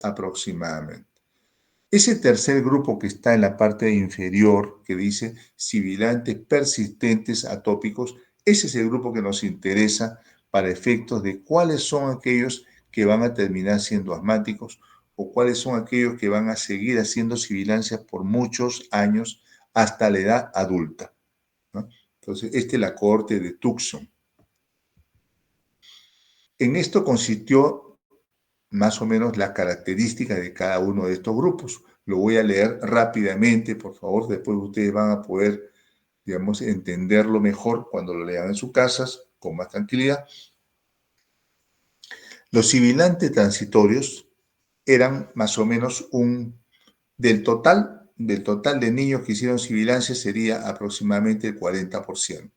aproximadamente. Ese tercer grupo que está en la parte inferior, que dice sibilantes persistentes atópicos, ese es el grupo que nos interesa para efectos de cuáles son aquellos que van a terminar siendo asmáticos o cuáles son aquellos que van a seguir haciendo sibilancias por muchos años hasta la edad adulta, ¿no? Entonces, esta es la cohorte de Tucson. En esto consistió más o menos las características de cada uno de estos grupos. Lo voy a leer rápidamente, por favor, después ustedes van a poder, digamos, entenderlo mejor cuando lo lean en sus casas, con más tranquilidad. Los sibilantes transitorios eran más o menos del total de niños que hicieron sibilancia sería aproximadamente el 40%.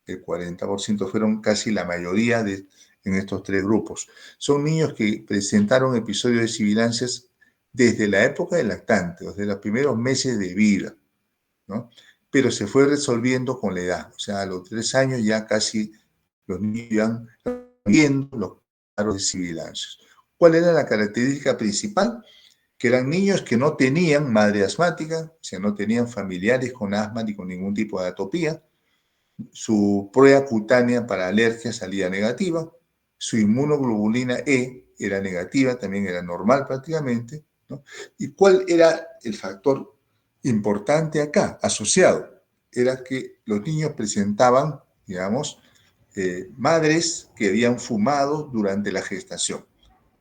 El 40% fueron casi la mayoría en estos tres grupos. Son niños que presentaron episodios de sibilancias desde la época del lactante, desde los primeros meses de vida, ¿no? Pero se fue resolviendo con la edad. O sea, a los 3 años ya casi los niños iban viendo los casos de sibilancias. ¿Cuál era la característica principal? Que eran niños que no tenían madre asmática, o sea, no tenían familiares con asma ni con ningún tipo de atopía. Su prueba cutánea para alergia salía negativa, su inmunoglobulina E era negativa, también era normal prácticamente, ¿no? ¿Y cuál era el factor importante acá, asociado? Era que los niños presentaban, digamos, madres que habían fumado durante la gestación,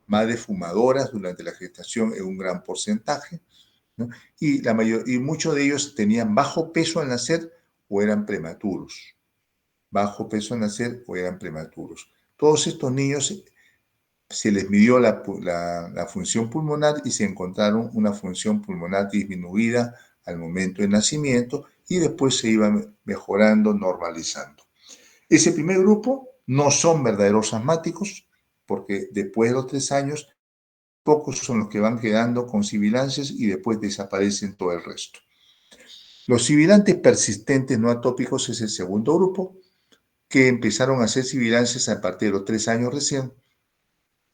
madres fumadoras durante la gestación en un gran porcentaje, ¿no? Y muchos de ellos tenían bajo peso al nacer o eran prematuros. Bajo peso al nacer o eran prematuros. Todos estos niños se les midió la función pulmonar y se encontraron una función pulmonar disminuida al momento del nacimiento y después se iba mejorando, normalizando. Ese primer grupo no son verdaderos asmáticos porque después de los 3 años pocos son los que van quedando con sibilancias y después desaparecen todo el resto. Los sibilantes persistentes no atópicos es el segundo grupo, que empezaron a hacer sibilancias a partir de los 3 años recién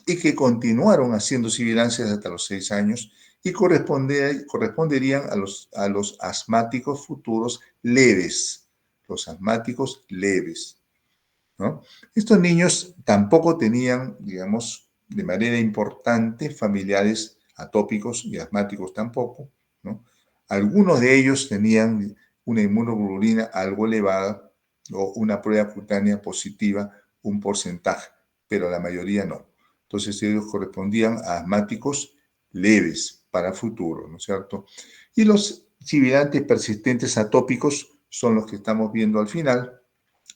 y que continuaron haciendo sibilancias hasta los 6 años y corresponderían a los asmáticos futuros leves, los asmáticos leves, ¿no? Estos niños tampoco tenían, digamos, de manera importante familiares atópicos y asmáticos tampoco, ¿no? Algunos de ellos tenían una inmunoglobulina algo elevada o una prueba cutánea positiva, un porcentaje, pero la mayoría no. Entonces ellos correspondían a asmáticos leves para futuro, ¿no es cierto? Y los sibilantes persistentes atópicos son los que estamos viendo al final,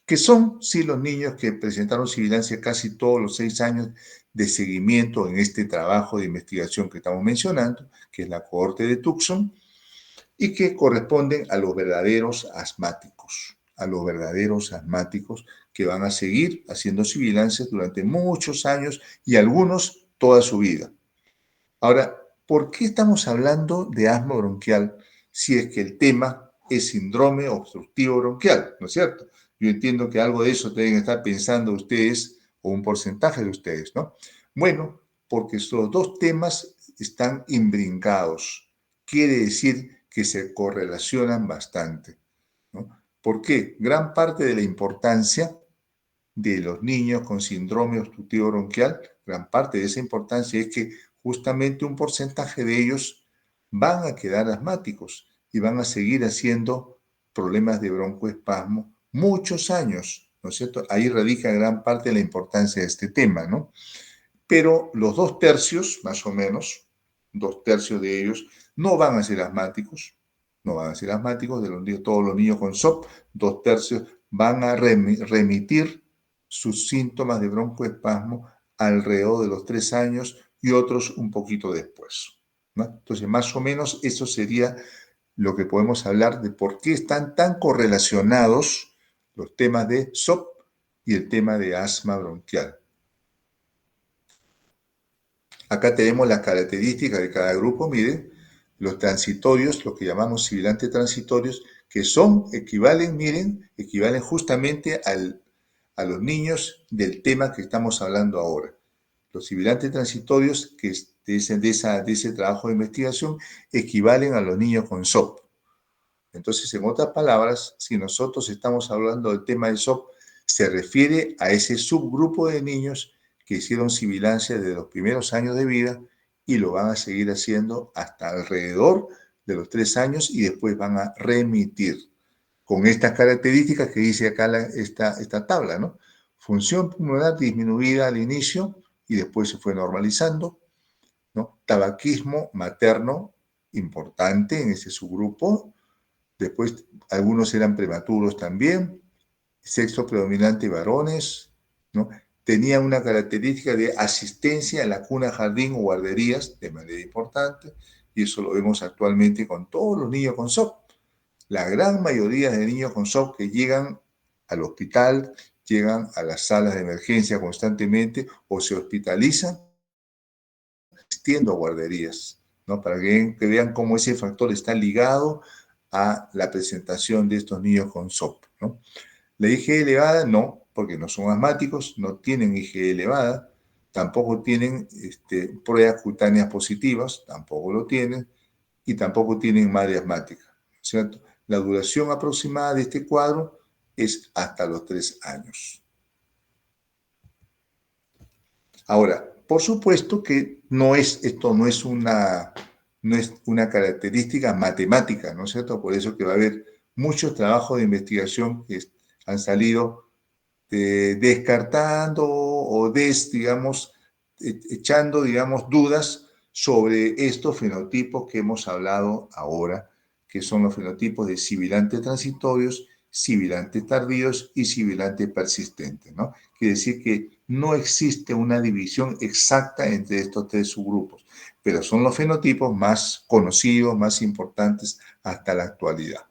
que son, sí, los niños que presentaron sibilancia casi todos los 6 años de seguimiento en este trabajo de investigación que estamos mencionando, que es la cohorte de Tucson, y que corresponden a los verdaderos asmáticos que van a seguir haciendo sibilancias durante muchos años y algunos toda su vida. Ahora, ¿por qué estamos hablando de asma bronquial si es que el tema es síndrome obstructivo bronquial? ¿No es cierto? Yo entiendo que algo de eso deben estar pensando ustedes o un porcentaje de ustedes, ¿no? Bueno, porque estos dos temas están imbrincados. Quiere decir que se correlacionan bastante, ¿no? ¿Por qué? Gran parte de la importancia de los niños con síndrome obstructivo bronquial, gran parte de esa importancia es que justamente un porcentaje de ellos van a quedar asmáticos y van a seguir haciendo problemas de broncoespasmo muchos años, ¿no es cierto? Ahí radica gran parte de la importancia de este tema, ¿no? Pero los 2 tercios, más o menos, 2 tercios de ellos no van a ser asmáticos, no van a ser asmáticos, todos los niños con SOP, 2 tercios van a remitir sus síntomas de broncoespasmo alrededor de los 3 años y otros un poquito después, ¿no? Entonces, más o menos eso sería lo que podemos hablar de por qué están tan correlacionados los temas de SOP y el tema de asma bronquial. Acá tenemos las características de cada grupo, miren, los transitorios, lo que llamamos sibilantes transitorios, que equivalen justamente a los niños del tema que estamos hablando ahora. Los sibilantes transitorios que de ese trabajo de investigación equivalen a los niños con SOP. Entonces, en otras palabras, si nosotros estamos hablando del tema del SOP, se refiere a ese subgrupo de niños que hicieron sibilancia desde los primeros años de vida y lo van a seguir haciendo hasta alrededor de los 3 años y después van a remitir con estas características que dice acá esta tabla, ¿no? Función pulmonar disminuida al inicio y después se fue normalizando, ¿no? Tabaquismo materno importante en ese subgrupo. Después algunos eran prematuros también, sexo predominante varones, ¿no? Tenían una característica de asistencia en la cuna, jardín o guarderías de manera importante, y eso lo vemos actualmente con todos los niños con SOP. La gran mayoría de niños con SOP que llegan al hospital, llegan a las salas de emergencia constantemente o se hospitalizan asistiendo a guarderías, ¿no? Para que vean cómo ese factor está ligado a la presentación de estos niños con SOP, ¿no? La IgE elevada no, porque no son asmáticos, no tienen IgE elevada, tampoco tienen pruebas cutáneas positivas, tampoco lo tienen, y tampoco tienen madre asmática, ¿cierto? La duración aproximada de este cuadro es hasta los 3 años. Ahora, por supuesto que esto no es una característica matemática, ¿no es cierto? Por eso que va a haber muchos trabajos de investigación que han salido descartando o digamos, echando, digamos, dudas sobre estos fenotipos que hemos hablado ahora, que son los fenotipos de sibilantes transitorios, sibilantes tardíos y sibilantes persistentes, ¿no? Quiere decir que no existe una división exacta entre estos 3 subgrupos, pero son los fenotipos más conocidos, más importantes hasta la actualidad.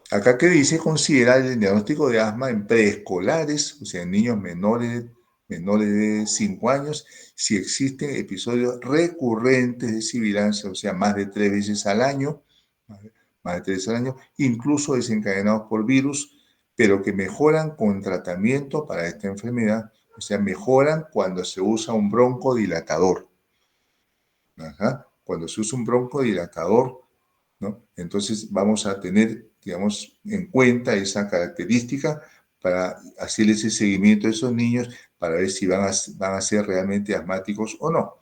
Acá que dice considerar el diagnóstico de asma en preescolares, o sea, en niños menores de 5 años, si existen episodios recurrentes de sibilancia, o sea, más de 3 veces al año, más de 3 veces al año, incluso desencadenados por virus, pero que mejoran con tratamiento para esta enfermedad, o sea, mejoran cuando se usa un broncodilatador. Cuando se usa un broncodilatador, ¿no? Entonces vamos a tener, digamos, en cuenta esa característica para hacer ese seguimiento de esos niños para ver si van a ser realmente asmáticos o no.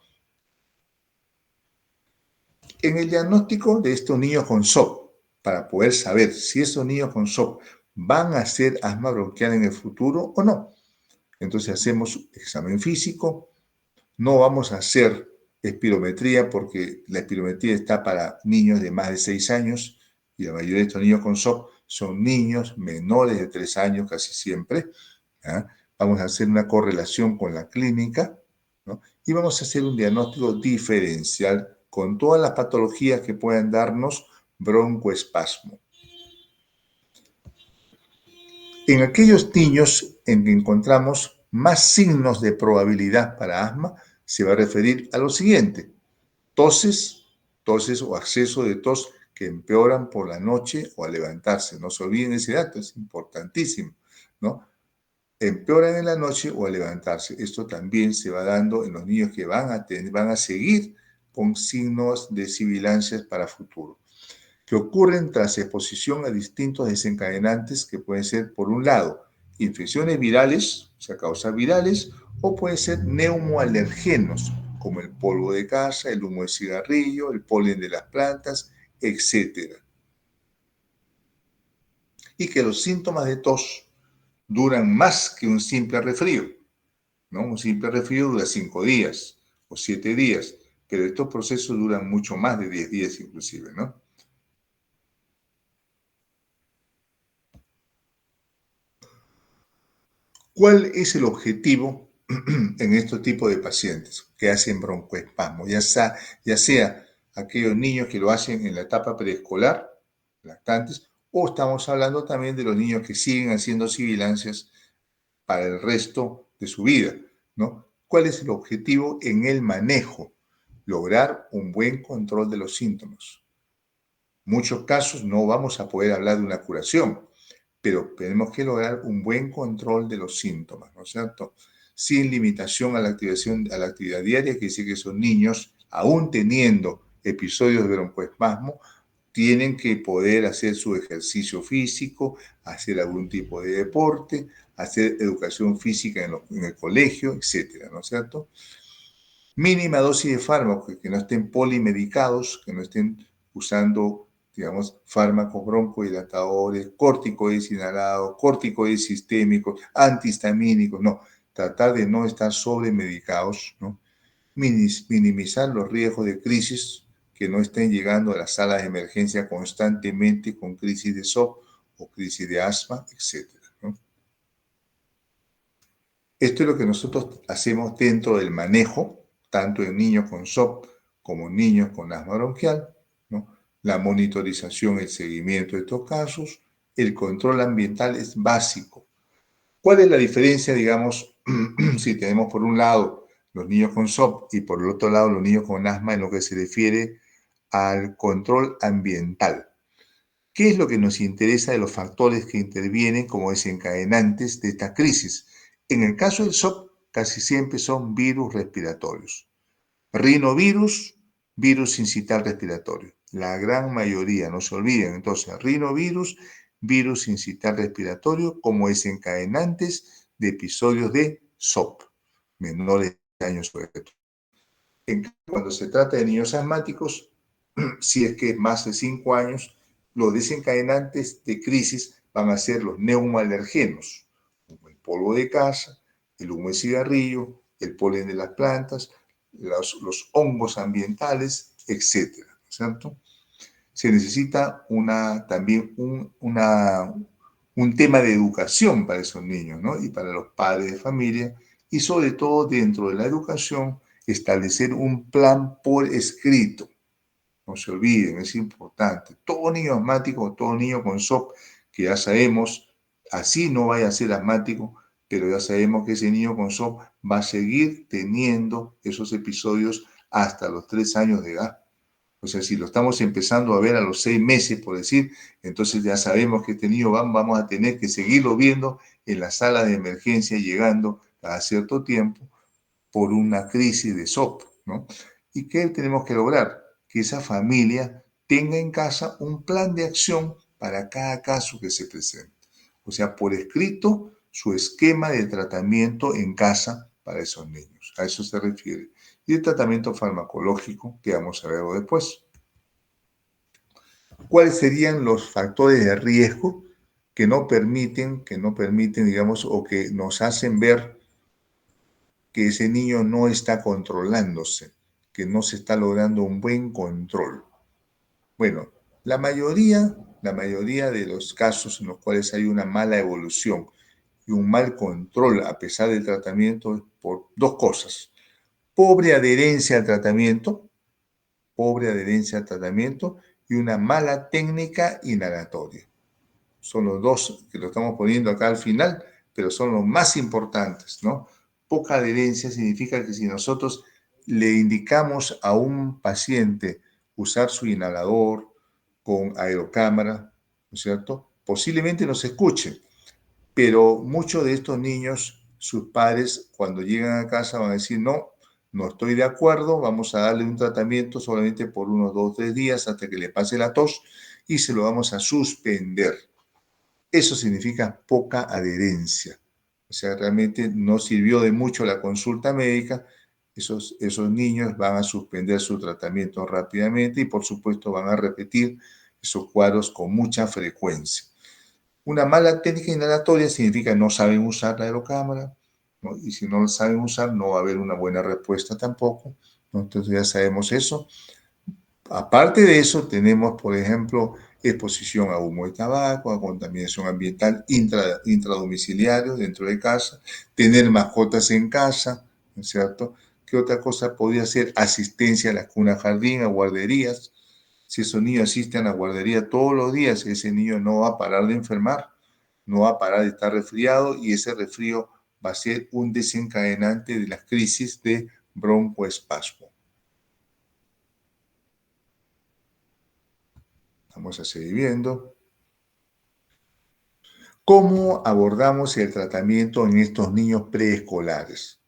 En el diagnóstico de estos niños con SOP, para poder saber si esos niños con SOP van a hacer asma bronquial en el futuro o no. Entonces hacemos examen físico, no vamos a hacer espirometría porque la espirometría está para niños de más de 6 años y la mayoría de estos niños con SOP son niños menores de 3 años casi siempre. ¿Ya? Vamos a hacer una correlación con la clínica, ¿no? Y vamos a hacer un diagnóstico diferencial con todas las patologías que puedan darnos broncoespasmo. En aquellos niños en que encontramos más signos de probabilidad para asma, se va a referir a lo siguiente: toses o acceso de tos que empeoran por la noche o al levantarse. No se olviden ese dato, es importantísimo, ¿no? Empeoran en la noche o al levantarse. Esto también se va dando en los niños que van a seguir con signos de sibilancias para futuro, que ocurren tras exposición a distintos desencadenantes que pueden ser, por un lado, infecciones virales, o sea, causas virales, o pueden ser neumoalergenos, como el polvo de casa, el humo de cigarrillo, el polen de las plantas, etc. Y que los síntomas de tos duran más que un simple resfrío, ¿no? Un simple resfrío dura 5 días o 7 días, pero estos procesos duran mucho más de 10 días inclusive, ¿no? ¿Cuál es el objetivo en estos tipos de pacientes que hacen broncoespasmo? Ya sea aquellos niños que lo hacen en la etapa preescolar, lactantes, o estamos hablando también de los niños que siguen haciendo sibilancias para el resto de su vida, ¿no? ¿Cuál es el objetivo en el manejo? Lograr un buen control de los síntomas. En muchos casos no vamos a poder hablar de una curación, pero tenemos que lograr un buen control de los síntomas, ¿no es cierto? sin limitación a la actividad diaria, que dice que esos niños, aún teniendo episodios de broncoespasmo, tienen que poder hacer su ejercicio físico, hacer algún tipo de deporte, hacer educación física en el colegio, etcétera, ¿no es cierto? Mínima dosis de fármacos, que no estén polimedicados, que no estén usando, digamos, fármacos broncodilatadores, corticoides inhalados, corticoides sistémicos, antihistamínicos, no, tratar de no estar sobremedicados, ¿no? Minimizar los riesgos de crisis, que no estén llegando a las salas de emergencia constantemente con crisis de SOP o crisis de asma, etcétera, ¿no? Esto es lo que nosotros hacemos dentro del manejo, tanto en niños con SOP como en niños con asma bronquial, ¿no? La monitorización, el seguimiento de estos casos, el control ambiental es básico. ¿Cuál es la diferencia, digamos, si tenemos por un lado los niños con SOP y por el otro lado los niños con asma en lo que se refiere al control ambiental? ¿Qué es lo que nos interesa de los factores que intervienen como desencadenantes de esta crisis? En el caso del SOP, casi siempre son virus respiratorios. Rinovirus, virus sincital respiratorio. La gran mayoría, no se olviden, entonces, rinovirus, virus sincital respiratorio como desencadenantes de episodios de SOP, menores de años sobre todo. Cuando se trata de niños asmáticos, si es que más de 5 años, los desencadenantes de crisis van a ser los neumoalergenos, como el polvo de casa, el humo de cigarrillo, el polen de las plantas, los hongos ambientales, etc. ¿Cierto? Se necesita también un tema de educación para esos niños, ¿no? Y para los padres de familia, y sobre todo dentro de la educación, establecer un plan por escrito. No se olviden, es importante. Todo niño asmático, todo niño con SOP, que ya sabemos, así no vaya a ser asmático, pero ya sabemos que ese niño con SOP va a seguir teniendo esos episodios hasta los 3 años de edad. O sea, si lo estamos empezando a ver a los 6 meses, por decir, entonces ya sabemos que este niño vamos a tener que seguirlo viendo en la sala de emergencia, llegando cada cierto tiempo por una crisis de SOP, ¿no? ¿Y qué tenemos que lograr? Que esa familia tenga en casa un plan de acción para cada caso que se presente. O sea, por escrito, su esquema de tratamiento en casa para esos niños. A eso se refiere. Y el tratamiento farmacológico, que vamos a ver después. ¿Cuáles serían los factores de riesgo que no permiten, digamos, o que nos hacen ver que ese niño no está controlándose, que no se está logrando un buen control? Bueno, la mayoría de los casos en los cuales hay una mala evolución y un mal control a pesar del tratamiento es por dos cosas: pobre adherencia al tratamiento, y una mala técnica inhalatoria. Son los dos que lo estamos poniendo acá al final, pero son los más importantes, ¿no? Poca adherencia significa que si nosotros le indicamos a un paciente usar su inhalador con aerocámara, ¿no es cierto? Posiblemente nos escuche, pero muchos de estos niños, sus padres, cuando llegan a casa van a decir: no, no estoy de acuerdo, vamos a darle un tratamiento solamente por unos 2 o 3 días hasta que le pase la tos y se lo vamos a suspender. Eso significa poca adherencia. O sea, realmente no sirvió de mucho la consulta médica. Esos niños van a suspender su tratamiento rápidamente y, por supuesto, van a repetir esos cuadros con mucha frecuencia. Una mala técnica inhalatoria significa no saben usar la aerocámara, ¿no? Y si no lo saben usar, no va a haber una buena respuesta tampoco, ¿no? Entonces ya sabemos eso. Aparte de eso, tenemos, por ejemplo, exposición a humo de tabaco, a contaminación ambiental intradomiciliario dentro de casa, tener mascotas en casa, ¿no es cierto? ¿Qué otra cosa podría ser? Asistencia a las cunas jardín, a guarderías. Si esos niños asisten a la guardería todos los días, ese niño no va a parar de enfermar, no va a parar de estar resfriado, y ese resfrío va a ser un desencadenante de las crisis de broncoespasmo. Vamos a seguir viendo. ¿Cómo abordamos el tratamiento en estos niños preescolares?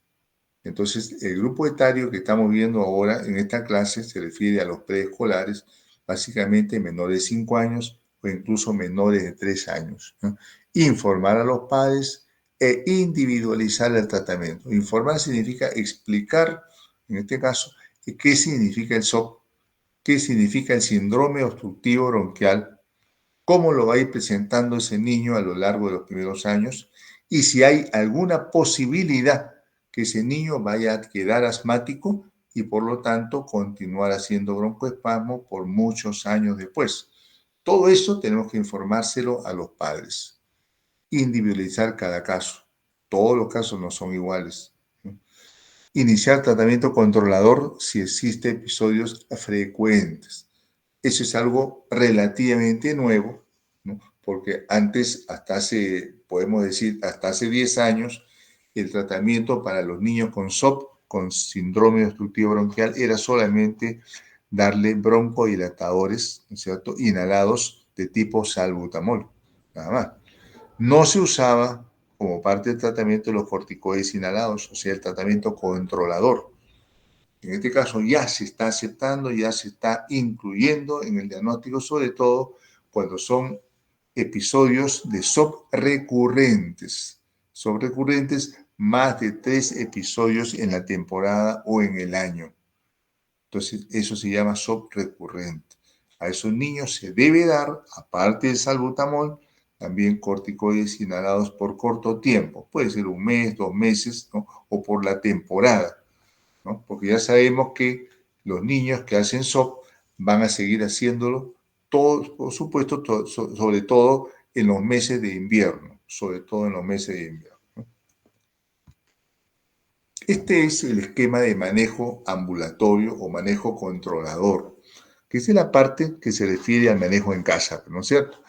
Entonces, el grupo etario que estamos viendo ahora en esta clase se refiere a los preescolares, básicamente menores de 5 años o incluso menores de 3 años, ¿no? Informar a los padres e individualizar el tratamiento. Informar significa explicar, en este caso, qué significa el SOP, qué significa el síndrome obstructivo bronquial, cómo lo va a ir presentando ese niño a lo largo de los primeros años y si hay alguna posibilidad que ese niño vaya a quedar asmático y por lo tanto continuar haciendo broncoespasmo por muchos años después. Todo eso tenemos que informárselo a los padres. Individualizar cada caso. Todos los casos no son iguales. Iniciar tratamiento controlador si existen episodios frecuentes. Eso es algo relativamente nuevo, ¿no? Porque antes, podemos decir, hasta hace 10 años, el tratamiento para los niños con SOP, con síndrome obstructivo bronquial, era solamente darle broncodilatadores, ¿no es cierto?, inhalados de tipo salbutamol, nada más. No se usaba como parte del tratamiento los corticoides inhalados, o sea, el tratamiento controlador. En este caso ya se está aceptando, ya se está incluyendo en el diagnóstico, sobre todo cuando son episodios de SOP recurrentes. SOP recurrentes, más de 3 episodios en la temporada o en el año. Entonces, eso se llama SOP recurrente. A esos niños se debe dar, aparte del salbutamol, también corticoides inhalados por corto tiempo. Puede ser un mes, 2 meses, ¿no? O por la temporada, ¿no? Porque ya sabemos que los niños que hacen SOP van a seguir haciéndolo, todos, por supuesto, sobre todo en los meses de invierno, sobre todo en los meses de invierno. Este es el esquema de manejo ambulatorio o manejo controlador, que es la parte que se refiere al manejo en casa, ¿no es cierto?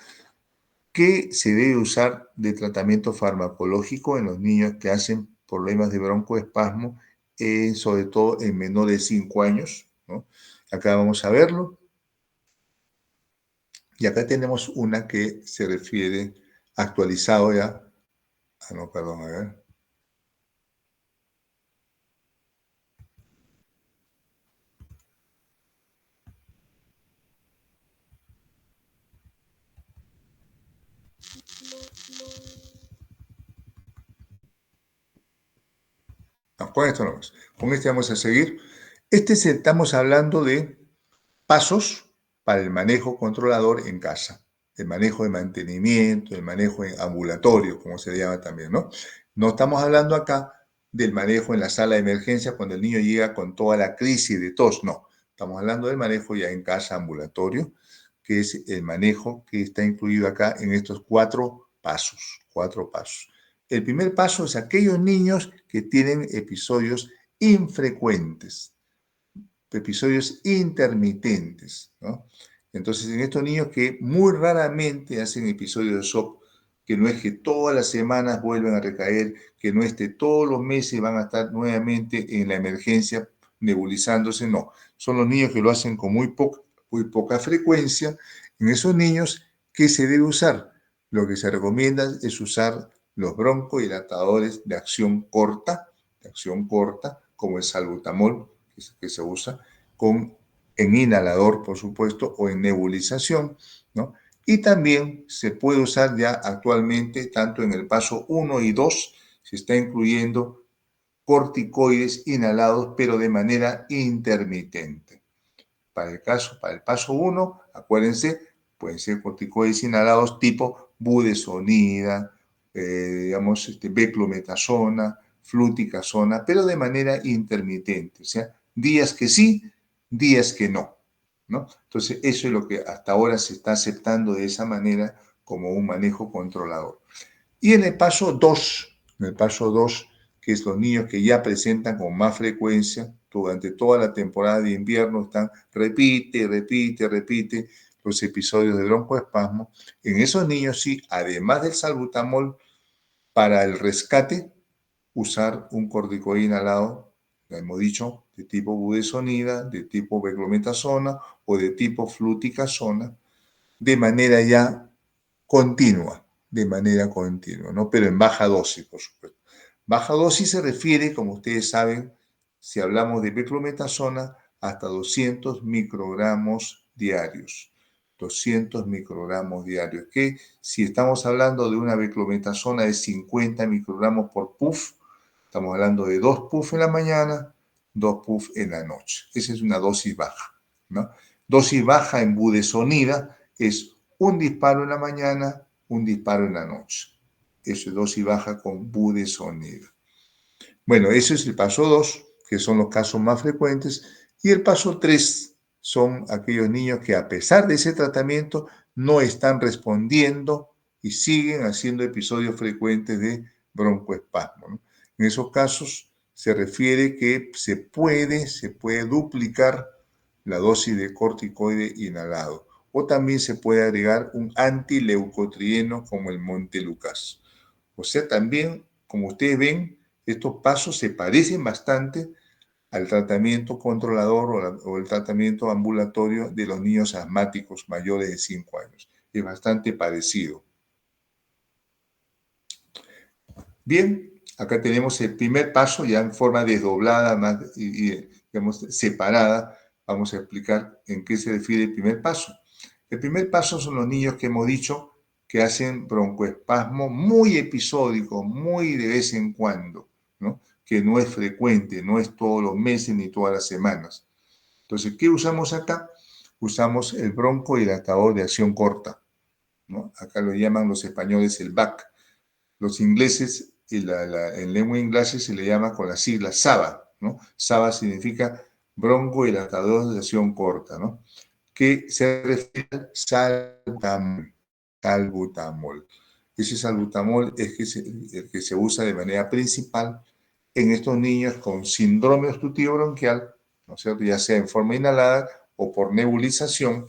¿Qué se debe usar de tratamiento farmacológico en los niños que hacen problemas de broncoespasmo, sobre todo en menores de 5 años, ¿no? Acá vamos a verlo. Y acá tenemos una que se refiere actualizado ya. Ah, no, perdón, a ver. No, con esto no vamos. Con este vamos a seguir. Estamos hablando de pasos para el manejo controlador en casa, el manejo de mantenimiento, el manejo ambulatorio, como se llama también, ¿no? No estamos hablando acá del manejo en la sala de emergencia cuando el niño llega con toda la crisis de tos, no. Estamos hablando del manejo ya en casa ambulatorio, que es el manejo que está incluido acá en estos 4 pasos, 4 pasos. El primer paso es aquellos niños que tienen episodios infrecuentes, episodios intermitentes, ¿no? Entonces, en estos niños que muy raramente hacen episodios de SOP, que no es que todas las semanas vuelven a recaer, que no es que todos los meses van a estar nuevamente en la emergencia nebulizándose, no. Son los niños que lo hacen con muy poca frecuencia. En esos niños, ¿qué se debe usar? Lo que se recomienda es usar los broncodilatadores de acción corta, como el salbutamol, que se usa en inhalador, por supuesto, o en nebulización, ¿no? Y también se puede usar ya actualmente, tanto en el paso 1 y 2, se está incluyendo corticoides inhalados, pero de manera intermitente. Para el paso 1, acuérdense, pueden ser corticoides inhalados tipo budesonida, digamos, beclometasona, fluticasona, pero de manera intermitente, o sea, días que sí, días que no, ¿no? Entonces, eso es lo que hasta ahora se está aceptando de esa manera como un manejo controlador. Y en el paso 2, que es los niños que ya presentan con más frecuencia durante toda la temporada de invierno, están repite los episodios de broncoespasmo. En esos niños sí, además del salbutamol, para el rescate, usar un corticoide inhalado, ya hemos dicho, de tipo budesonida, de tipo beclometasona o de tipo fluticasona, de manera ya continua. de manera continua, ¿no? Pero en baja dosis, por supuesto. Baja dosis se refiere, como ustedes saben, si hablamos de beclometasona, hasta 200 microgramos diarios. 200 microgramos diarios, que si estamos hablando de una beclometasona de 50 microgramos por puff, estamos hablando de 2 puff en la mañana, 2 puff en la noche. Esa es una dosis baja, ¿no? Dosis baja en budesonida es un disparo en la mañana, un disparo en la noche. Eso es dosis baja con budesonida. Bueno, ese es el paso 2, que son los casos más frecuentes, y el paso 3 son aquellos niños que a pesar de ese tratamiento no están respondiendo y siguen haciendo episodios frecuentes de broncoespasmo, ¿no? En esos casos se refiere que se puede duplicar la dosis de corticoide inhalado o también se puede agregar un antileucotrieno como el Montelukast. O sea, también, como ustedes ven, estos pasos se parecen bastante al tratamiento controlador o el tratamiento ambulatorio de los niños asmáticos mayores de 5 años. Es bastante parecido. Bien, acá tenemos el primer paso ya en forma desdoblada digamos, separada. Vamos a explicar en qué se refiere el primer paso. El primer paso son los niños que hemos dicho que hacen broncoespasmo muy episódico, muy de vez en cuando, ¿no? Que no es frecuente, no es todos los meses ni todas las semanas. Entonces, ¿qué usamos acá? Usamos el broncodilatador de acción corta, ¿no? Acá lo llaman los españoles el BAC. Los ingleses, en lengua inglesa se le llama con la sigla SABA, ¿no? SABA significa broncodilatador de acción corta, ¿no? Que se refiere al salbutamol. Ese salbutamol es el que se usa de manera principal en estos niños con síndrome obstructivo bronquial, ¿no es cierto? Ya sea en forma inhalada o por nebulización,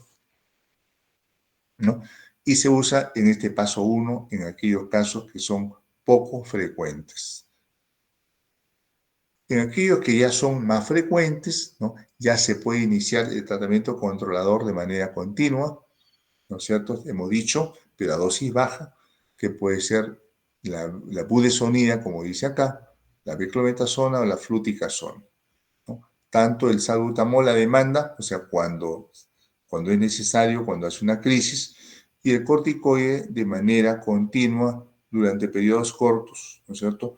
¿no? Y se usa en este paso 1 en aquellos casos que son poco frecuentes. En aquellos que ya son más frecuentes, ¿no? Ya se puede iniciar el tratamiento controlador de manera continua, ¿no es cierto? Hemos dicho, pero a dosis baja, que puede ser la budesonida, como dice acá, la beclometasona o la fluticasona, ¿no? Tanto el salbutamol a demanda, o sea, cuando es necesario, cuando hace una crisis, y el corticoide de manera continua durante periodos cortos, ¿no es cierto?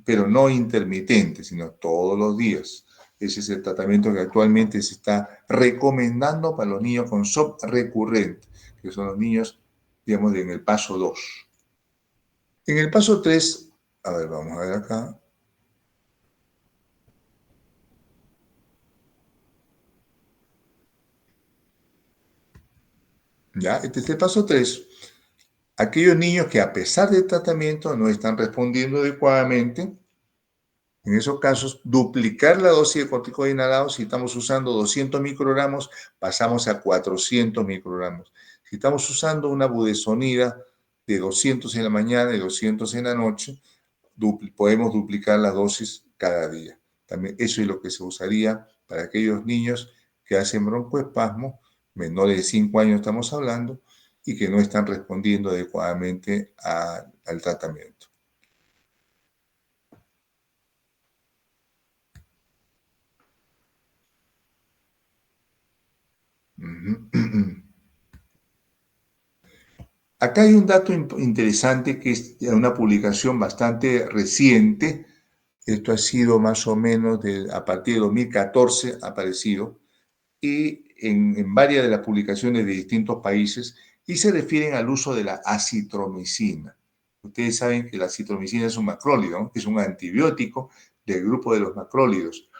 Pero no intermitente, sino todos los días. Ese es el tratamiento que actualmente se está recomendando para los niños con SOP recurrente, que son los niños, digamos, en el paso 2. En el paso 3, a ver, vamos a ver acá. Ya, este es el paso 3. Aquellos niños que a pesar del tratamiento no están respondiendo adecuadamente, en esos casos, duplicar la dosis de corticoide inhalado. Si estamos usando 200 microgramos, pasamos a 400 microgramos. Si estamos usando una budesonida de 200 en la mañana y 200 en la noche, podemos duplicar la dosis cada día. También eso es lo que se usaría para aquellos niños que hacen broncoespasmo, menores de 5 años estamos hablando, y que no están respondiendo adecuadamente al tratamiento. Acá hay un dato interesante que es una publicación bastante reciente. Esto ha sido más o menos a partir de 2014 ha aparecido y en varias de las publicaciones de distintos países y se refieren al uso de la acitromicina. Ustedes saben que la acitromicina es un macrólido, ¿no? Es un antibiótico del grupo de los macrólidos,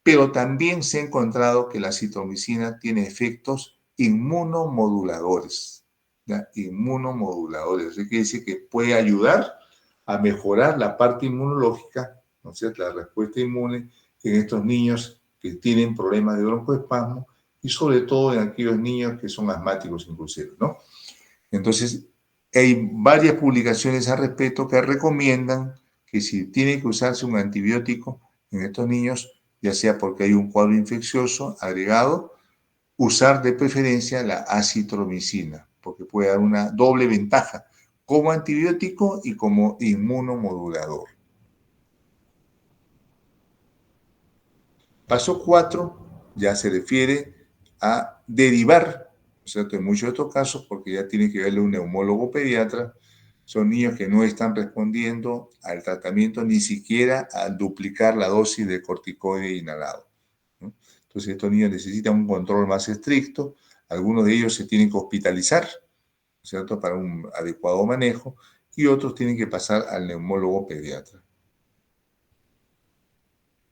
pero también se ha encontrado que la acitromicina tiene efectos inmunomoduladores, ¿ya? Inmunomoduladores, eso quiere decir que puede ayudar a mejorar la parte inmunológica, ¿no es cierto?, la respuesta inmune en estos niños que tienen problemas de broncoespasmo y sobre todo en aquellos niños que son asmáticos inclusive, ¿no? Entonces, hay varias publicaciones al respecto que recomiendan que si tiene que usarse un antibiótico en estos niños, ya sea porque hay un cuadro infeccioso agregado, usar de preferencia la acitromicina, porque puede dar una doble ventaja. como antibiótico y como inmunomodulador. Paso 4 ya se refiere a derivar, ¿no es cierto? En muchos de estos casos, porque ya tiene que verle un neumólogo pediatra, son niños que no están respondiendo al tratamiento ni siquiera a duplicar la dosis de corticoide inhalado, ¿no? Entonces estos niños necesitan un control más estricto, algunos de ellos se tienen que hospitalizar, ¿no es cierto?, para un adecuado manejo, y otros tienen que pasar al neumólogo pediatra.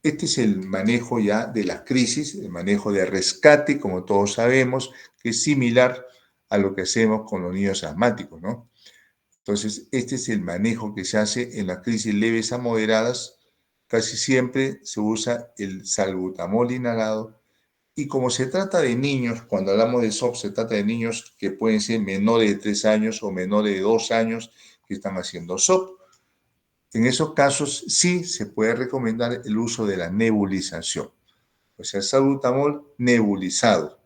Este es el manejo ya de las crisis, el manejo de rescate, como todos sabemos, que es similar a lo que hacemos con los niños asmáticos, ¿no? Entonces, este es el manejo que se hace en las crisis leves a moderadas. Casi siempre se usa el salbutamol inhalado. Y como se trata de niños, cuando hablamos de SOP, se trata de niños que pueden ser menores de 3 años o menores de 2 años que están haciendo SOP. En esos casos sí se puede recomendar el uso de la nebulización, o sea, salbutamol nebulizado,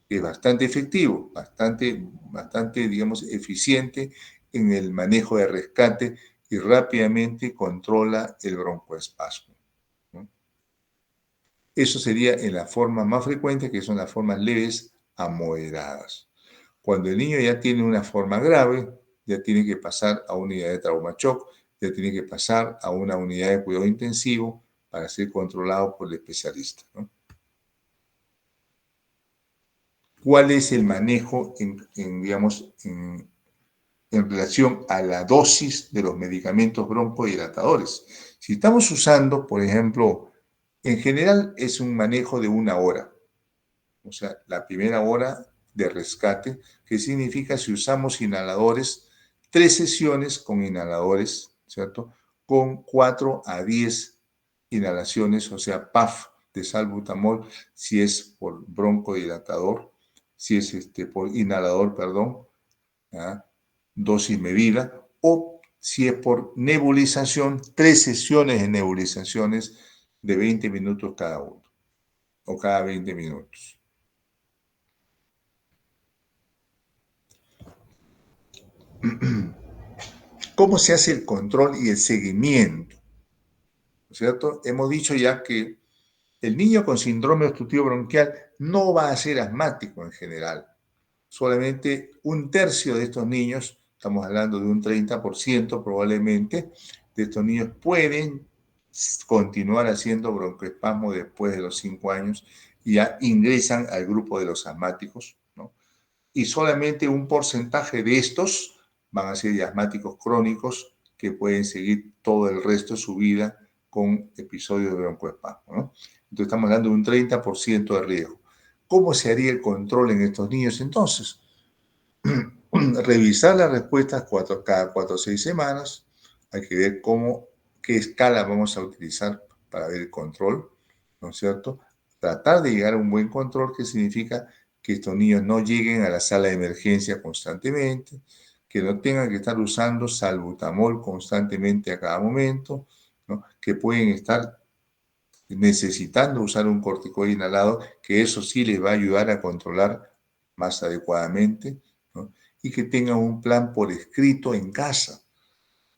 que es bastante efectivo, bastante, digamos, eficiente en el manejo de rescate y rápidamente controla el broncoespasmo, ¿no? Eso sería en la forma más frecuente, que son las formas leves a moderadas. Cuando el niño ya tiene una forma grave, ya tiene que pasar a una unidad de trauma shock, ya tiene que pasar a una unidad de cuidado intensivo para ser controlado por el especialista, ¿no? ¿Cuál es el manejo digamos, en relación a la dosis de los medicamentos broncodilatadores? Si estamos usando, por ejemplo, en general es un manejo de 1 hora, o sea, la primera hora de rescate, que significa si usamos inhaladores, 3 sesiones con inhaladores, ¿cierto? Con 4 a 10 inhalaciones, o sea, PAF de salbutamol, si es por broncodilatador, si es por inhalador, perdón, ¿ya? Dosis medida, o si es por nebulización, 3 sesiones de nebulizaciones de 20 minutos cada uno, o cada 20 minutos. ¿Cómo se hace el control y el seguimiento? ¿No es cierto? Hemos dicho ya que el niño con síndrome obstructivo bronquial no va a ser asmático en general. Solamente 1/3 de estos niños, estamos hablando de un 30% probablemente, de estos niños pueden continuar haciendo broncoespasmo después de los 5 años y ya ingresan al grupo de los asmáticos, ¿no? Y solamente un porcentaje de estos van a ser asmáticos crónicos que pueden seguir todo el resto de su vida con episodios de broncoespasmo, ¿no? Entonces estamos hablando de un 30% de riesgo. ¿Cómo se haría el control en estos niños entonces? Revisar las respuestas cada 4 o 6 semanas. Hay que ver qué escala vamos a utilizar para ver el control, ¿no es cierto? Tratar de llegar a un buen control, que significa que estos niños no lleguen a la sala de emergencia constantemente, que no tengan que estar usando salbutamol constantemente a cada momento, ¿no? Que pueden estar necesitando usar un corticoide inhalado, que eso sí les va a ayudar a controlar más adecuadamente, ¿no? Y que tengan un plan por escrito en casa,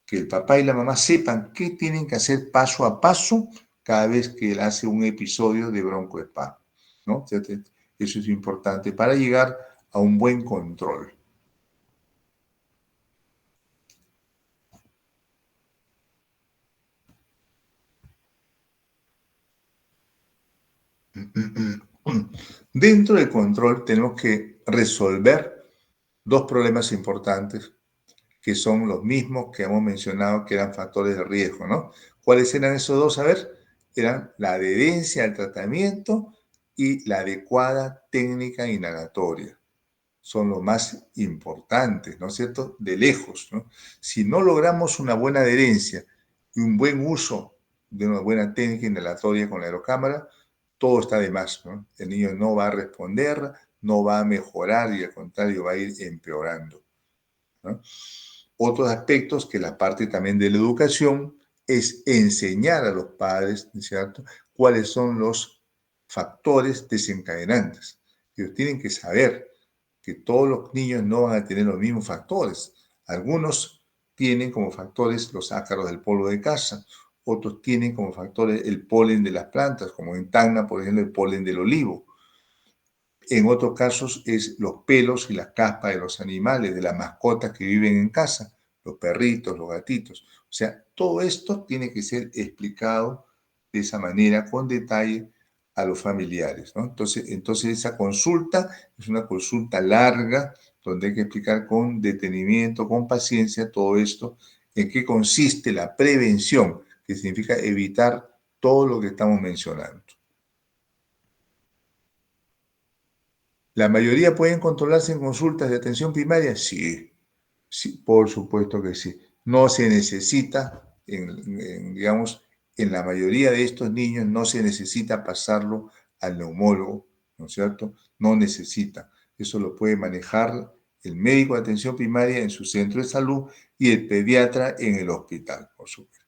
que el papá y la mamá sepan qué tienen que hacer paso a paso cada vez que él hace un episodio de broncoespasmo, ¿no? Eso es importante para llegar a un buen control. Dentro del control tenemos que resolver 2 problemas importantes, que son los mismos que hemos mencionado que eran factores de riesgo, ¿no? ¿Cuáles eran esos dos? A ver, eran la adherencia al tratamiento y la adecuada técnica inhalatoria. Son los más importantes, ¿no es cierto? De lejos, ¿no? Si no logramos una buena adherencia y un buen uso de una buena técnica inhalatoria con la aerocámara, todo está de más, ¿no? El niño no va a responder, no va a mejorar y al contrario va a ir empeorando, ¿no? Otros aspectos que la parte también de la educación es enseñar a los padres, ¿cierto?, cuáles son los factores desencadenantes. Ellos tienen que saber que todos los niños no van a tener los mismos factores. Algunos tienen como factores los ácaros del polvo de casa, otros tienen como factores el polen de las plantas, como en Tacna, por ejemplo, el polen del olivo. En otros casos es los pelos y las caspas de los animales, de las mascotas que viven en casa, los perritos, los gatitos. O sea, todo esto tiene que ser explicado de esa manera, con detalle, a los familiares, ¿no? Entonces esa consulta es una consulta larga, donde hay que explicar con detenimiento, con paciencia, todo esto, en qué consiste la prevención, que significa evitar todo lo que estamos mencionando. ¿La mayoría pueden controlarse en consultas de atención primaria? Sí, sí, por supuesto que sí. No se necesita, digamos, en la mayoría de estos niños no se necesita pasarlo al neumólogo, ¿no es cierto? No necesita. Eso lo puede manejar el médico de atención primaria en su centro de salud y el pediatra en el hospital, por supuesto.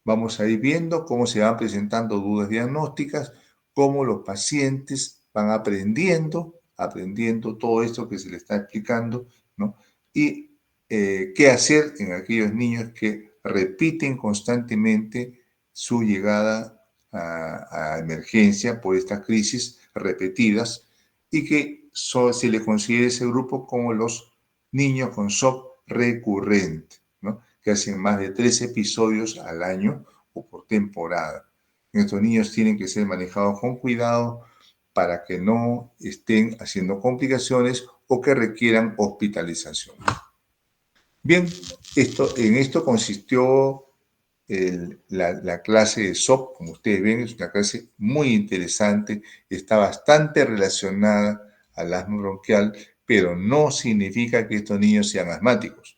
Vamos a ir viendo cómo se van presentando dudas diagnósticas, cómo los pacientes van aprendiendo todo esto que se les está explicando, ¿no? Y qué hacer en aquellos niños que repiten constantemente su llegada a emergencia por estas crisis repetidas y que se le considera ese grupo como los niños con shock recurrente, ¿no? Que hacen más de 3 episodios al año o por temporada. Estos niños tienen que ser manejados con cuidado para que no estén haciendo complicaciones o que requieran hospitalización. Bien, en esto consistió la clase de SOP. Como ustedes ven, es una clase muy interesante, está bastante relacionada al asma bronquial, pero no significa que estos niños sean asmáticos.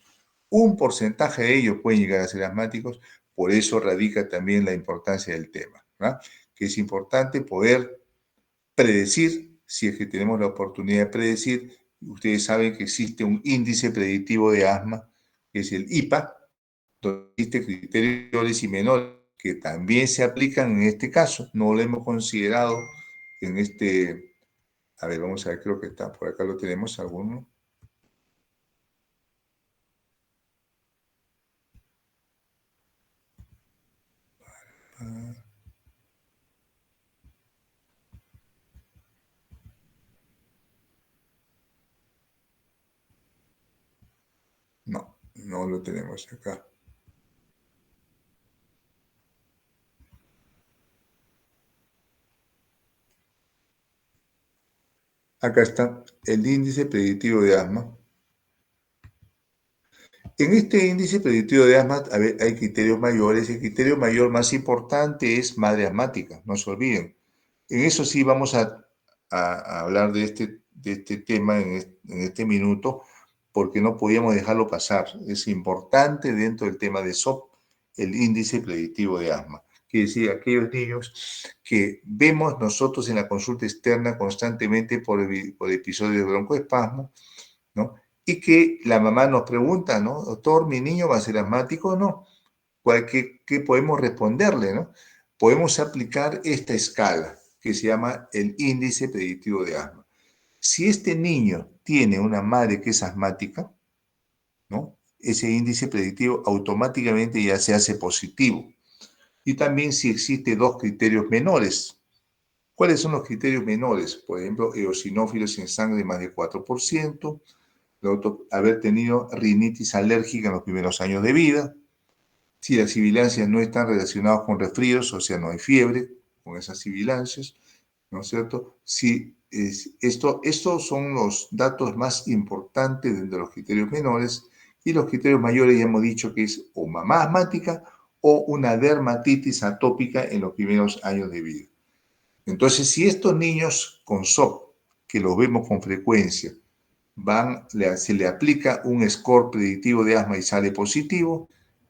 Un porcentaje de ellos pueden llegar a ser asmáticos, por eso radica también la importancia del tema, ¿verdad? Que es importante poder predecir, si es que tenemos la oportunidad de predecir. Ustedes saben que existe un índice predictivo de asma, que es el IPA, donde existen criterios mayores y menores que también se aplican en este caso. No lo hemos considerado en este. A ver, vamos a ver, creo que está por acá, lo tenemos alguno. No, no lo tenemos acá. Acá está el índice predictivo de asma. En este índice predictivo de asma, a ver, hay criterios mayores. El criterio mayor más importante es madre asmática, no se olviden. En eso sí vamos a hablar de este tema en este minuto, porque no podíamos dejarlo pasar. Es importante dentro del tema de SOP, el índice predictivo de asma. Quiere decir, aquellos niños que vemos nosotros en la consulta externa constantemente por episodios de broncoespasmo, ¿no? Y que la mamá nos pregunta, ¿no? Doctor, ¿mi niño va a ser asmático o no? ¿Qué podemos responderle, no? Podemos aplicar esta escala que se llama el índice predictivo de asma. Si este niño tiene una madre que es asmática, ¿no? Ese índice predictivo automáticamente ya se hace positivo. Y también si existe dos criterios menores. ¿Cuáles son los criterios menores? Por ejemplo, eosinófilos en sangre más de 4%, haber tenido rinitis alérgica en los primeros años de vida, si las sibilancias no están relacionadas con resfríos, o sea, no hay fiebre con esas sibilancias, ¿no es cierto? Si estos son los datos más importantes de los criterios menores, y los criterios mayores ya hemos dicho que es o mamá asmática o una dermatitis atópica en los primeros años de vida. Entonces, si estos niños con SOP, que los vemos con frecuencia, se le aplica un score predictivo de asma y sale positivo,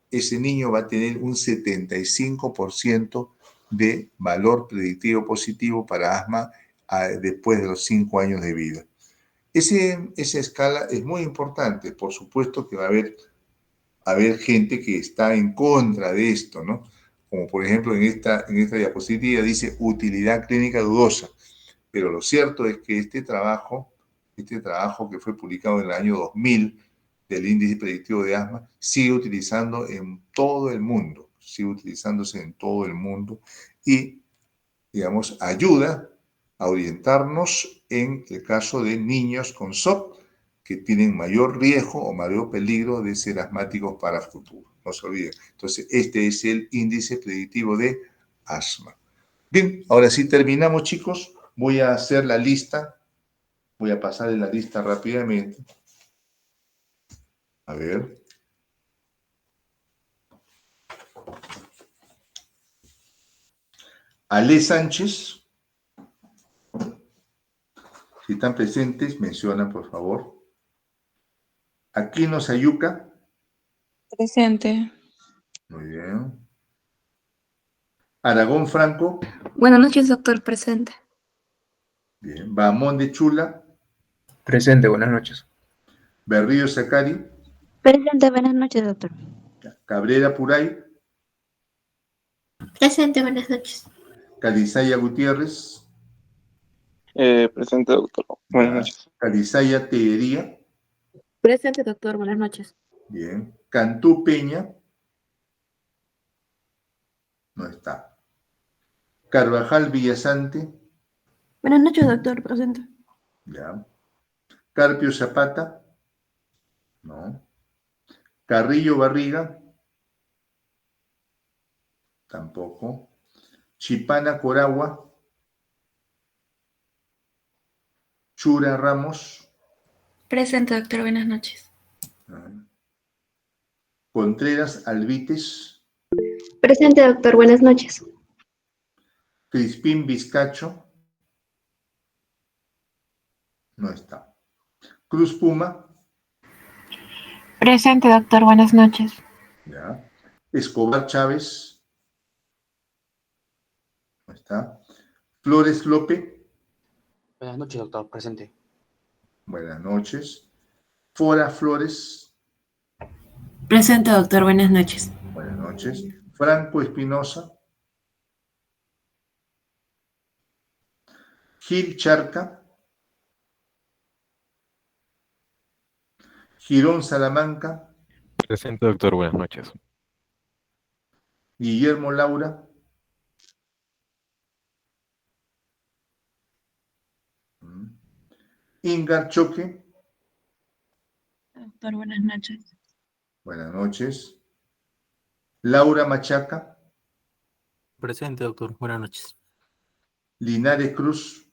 ese niño va a tener un 75% de valor predictivo positivo para asma después de los 5 años de vida. Esa escala es muy importante. Por supuesto que va a haber gente que está en contra de esto, ¿no? Como por ejemplo en esta diapositiva dice utilidad clínica dudosa. Pero lo cierto es que este trabajo que fue publicado en el año 2000, del índice predictivo de asma sigue utilizando en todo el mundo, sigue utilizándose en todo el mundo y, digamos, ayuda a orientarnos en el caso de niños con SOP que tienen mayor riesgo o mayor peligro de ser asmáticos para el futuro. No se olviden. Entonces, este es el índice predictivo de asma. Bien, ahora sí terminamos, chicos. Voy a hacer la lista. Voy a pasar en la lista rápidamente. A ver. Ale Sánchez. Si están presentes, mencionan, por favor. Aquino Sayuca. Presente. Muy bien. Aragón Franco. Buenas noches, doctor. Presente. Bien. Bahamón de Chula. Presente, buenas noches. Berrío Sacari. Presente, buenas noches, doctor. Cabrera Puray. Presente, buenas noches. Calizaya Gutiérrez. Presente, doctor. Buenas noches. Calizaya Tejería. Presente, doctor. Buenas noches. Bien. Cantú Peña. No está. Carvajal Villasante. Buenas noches, doctor. Presente. Ya. Carpio Zapata. No. Carrillo Barriga. Tampoco. Chipana Coragua. Chura Ramos. Presente, doctor. Buenas noches. Contreras Alvites. Presente, doctor. Buenas noches. Crispín Vizcacho. No está. Cruz Puma. Presente, doctor. Buenas noches. Ya. Escobar Chávez. No está. Flores López. Buenas noches, doctor. Presente. Buenas noches. Fora Flores. Presente, doctor. Buenas noches. Buenas noches. Franco Espinosa. Gil Charca. Girón Salamanca. Presente, doctor. Buenas noches. Guillermo Laura. Ingar Choque. Doctor, buenas noches. Buenas noches. Laura Machaca. Presente, doctor. Buenas noches. Linares Cruz.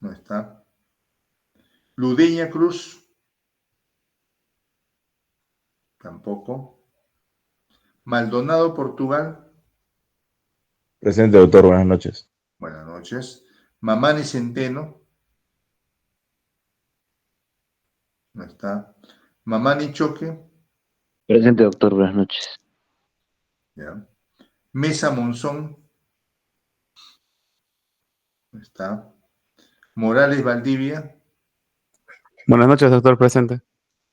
No está. Ludeña Cruz. Tampoco. Maldonado Portugal. Presente, doctor, buenas noches. Buenas noches. Mamani Centeno. No está. Mamani Choque. Presente, doctor, buenas noches. Ya. Mesa Monzón. No está. Morales Valdivia. Buenas noches, doctor. Presente.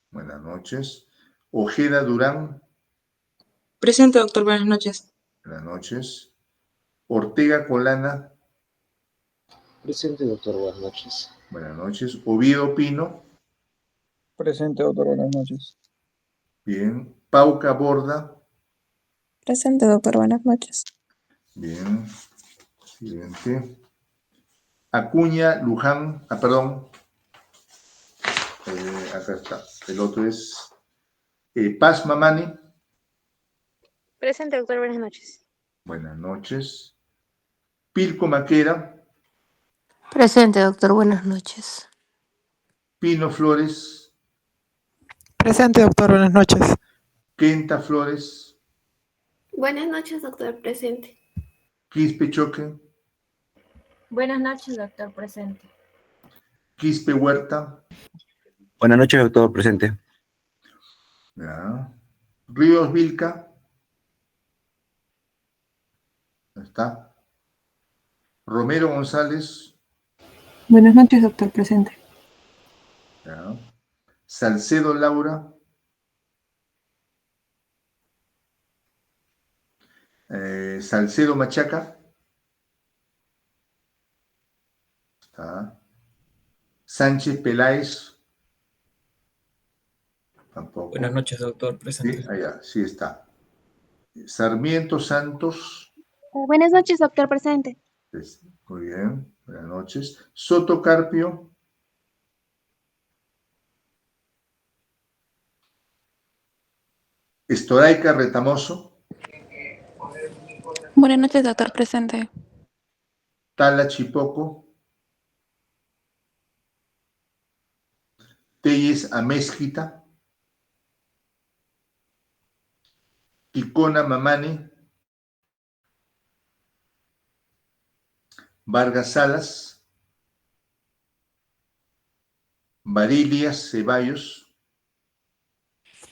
Buenas noches. Ojeda Durán. Presente, doctor. Buenas noches. Buenas noches. Ortega Colana. Presente, doctor. Buenas noches. Buenas noches. Oviedo Pino. Presente, doctor. Buenas noches. Bien. Pauca Borda. Presente, doctor. Buenas noches. Bien. Siguiente. Acuña Luján. Perdón. Acá está. El otro es Paz Mamani. Presente, doctor. Buenas noches. Buenas noches. Pilco Maquera. Presente, doctor. Buenas noches. Pino Flores. Presente, doctor. Buenas noches. Quenta Flores. Buenas noches, doctor. Presente. Quispe Choque. Buenas noches, doctor. Presente. Quispe Huerta. Buenas noches, doctor, presente. Ya. Ríos Vilca. ¿Dónde está? Romero González. Buenas noches, doctor. Presente. Ya. Salcedo Laura. Salcedo Machaca. Está. Sánchez Peláez. Tampoco. Buenas noches, doctor. Sí, Presente. allá, sí está. Sarmiento Santos. Buenas noches, doctor presente. Muy bien, buenas noches. Soto Carpio. Estoraica Retamoso. Buenas noches, doctor presente. Tala Chipoco. Telles Amezquita. Ticona Mamani. Vargas Salas. Varillas Ceballos.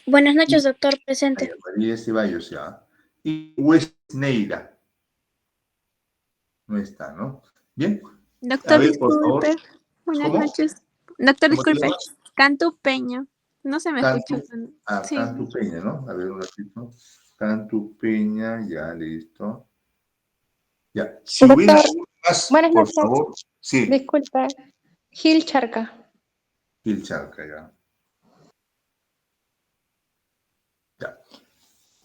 Buenas noches, doctor presente. Varillas Ceballos, ya. Y Westneira. No está, ¿no? Bien. Doctor, A ver, por favor. disculpe. Buenas ¿Cómo? noches. Doctor, ¿Cómo te disculpe. llamas? Cantu Peña. No se me Cantu, escucha. Sí. Cantu Peña, ¿no? A ver un ratito. Cantu Peña, ya, listo. Ya. Si hubiera alguno más, buenas por noches. favor. Sí, Disculpa. Gil Charca. Gil Charca, ya. Ya.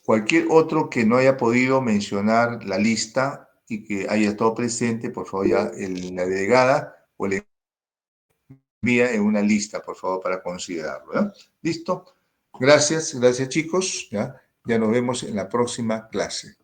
Cualquier otro que no haya podido mencionar la lista y que haya estado presente, por favor, ya la delegada o le envía en una lista, por favor, para considerarlo. ¿Ya? ¿Listo? Gracias, gracias chicos. Ya nos vemos en la próxima clase.